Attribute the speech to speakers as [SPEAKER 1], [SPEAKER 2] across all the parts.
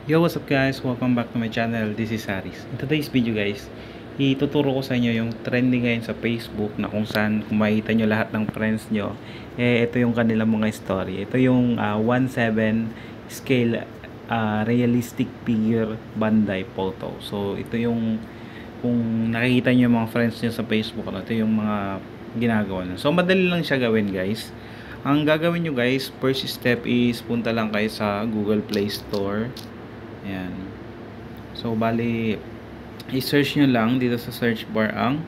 [SPEAKER 1] Yo, what's up guys? Welcome back to my channel. This is Haris. In today's video guys, ituturo ko sa inyo yung trending ngayon sa Facebook na kung saan kung makikita nyo lahat ng friends nyo, ito yung kanilang mga story. Ito yung 1/7 scale realistic figure Bandai photo. So, ito yung kung nakikita nyo yung mga friends nyo sa Facebook, ito yung mga ginagawa nyo. So, madali lang siya gawin guys. Ang gagawin nyo guys, first step is punta lang kayo sa Google Play Store. Ayan. So, bali, i-search nyo lang dito sa search bar ang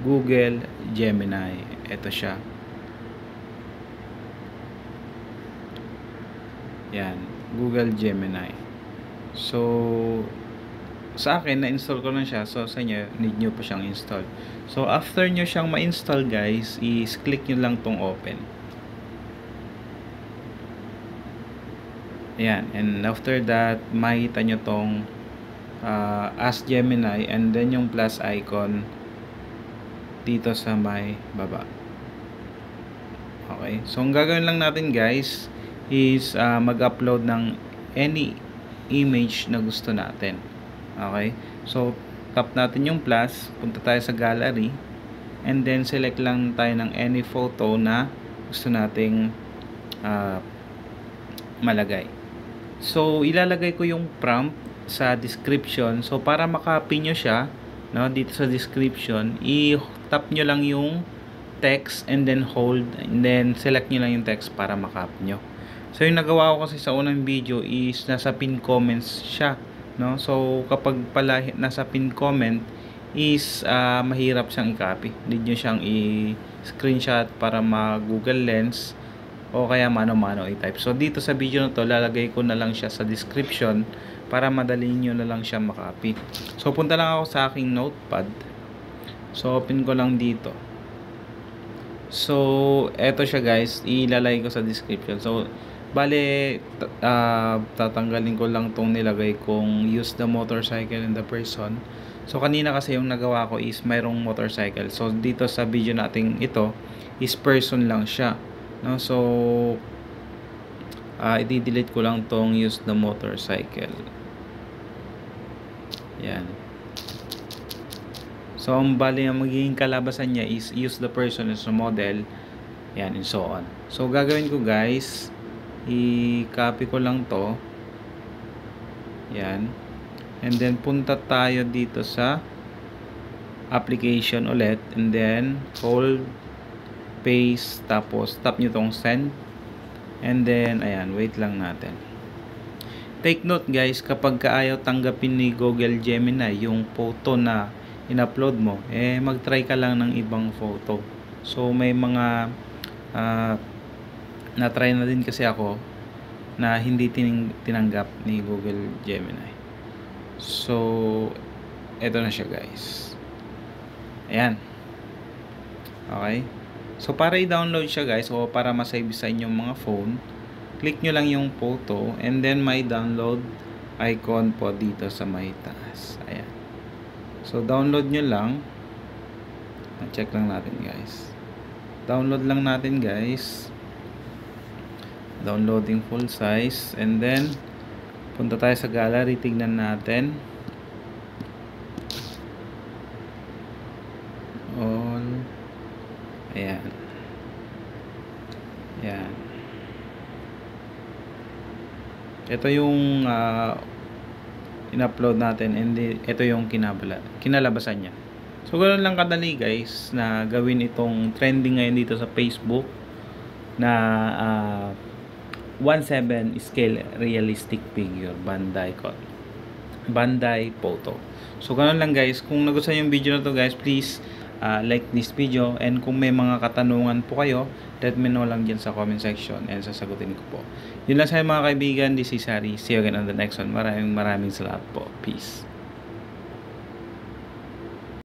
[SPEAKER 1] Google Gemini. Ito siya. Ayan. Google Gemini. So, sa akin, na-install ko na siya. So, sa inyo, need nyo pa siyang install. So, after nyo siyang ma-install, guys, is-click nyo lang tong open. Ayan, and after that, makikita nyo tong Ask Gemini and then yung plus icon dito sa may baba. Okay, so ang gagawin lang natin guys is mag-upload ng any image na gusto natin. Okay, so tap natin yung plus, punta tayo sa gallery and then select lang tayo ng any photo na gusto nating malagay. So, ilalagay ko yung prompt sa description. So, para makopy nyo siya, no, dito sa description, i-tap nyo lang yung text and then hold and then select nyo lang yung text para makopy nyo. So, yung nagawa ko kasi sa unang video is nasa pin comments siya, no? So, kapag pala nasa pin comment is mahirap siyang i-copy. Need nyo siyang i-screenshot para ma-Google Lens o kaya mano-mano i-type. So, dito sa video na to, lalagay ko na lang siya sa description para madali nyo na lang siya makopy. So, punta lang ako sa aking notepad. So, open ko lang dito. So, eto siya guys. Ilalagay ko sa description. So, bale, tatanggalin ko lang tong nilagay kong use the motorcycle and the person. So, kanina kasi yung nagawa ko is mayroong motorcycle. So, dito sa video nating ito is person lang siya. No, so i-delete ko lang tong use the motorcycle. Yan. So ang bali ang magiging kalabasan niya is use the person as a model. Yan, and so on. So gagawin ko guys, i-copy ko lang to. Yan. And then punta tayo dito sa application ulit and then hold, paste, tapos tap nyo tong send and then ayan, wait lang natin. Take note guys, kapag ayaw tanggapin ni Google Gemini yung photo na in-upload mo, mag-try ka lang ng ibang photo. So may mga na-try na din kasi ako na hindi tinanggap ni Google Gemini. So eto na siya guys. Ayan. Okay. So, para i-download siya guys, o para masave sa inyong mga phone, click nyo lang yung photo and then may download icon po dito sa may taas. Ayan. So, download nyo lang. Check lang natin guys. Download lang natin guys. Downloading full size. And then, punta tayo sa gallery. Tignan natin. All. Ayan. Ayan. Ito yung in-upload natin and ito yung kinalabasan niya. So, ganoon lang kadali guys na gawin itong trending ngayon dito sa Facebook na 1/7 scale realistic figure Bandai photo. So, ganoon lang guys. Kung nagustuhan yung video na to guys, please like this video, and kung may mga katanungan po kayo, let me know lang dyan sa comment section and sasagutin ko po. Yun lang sa mga kaibigan, this is Harry. See you again on the next one. Maraming salamat po. Peace.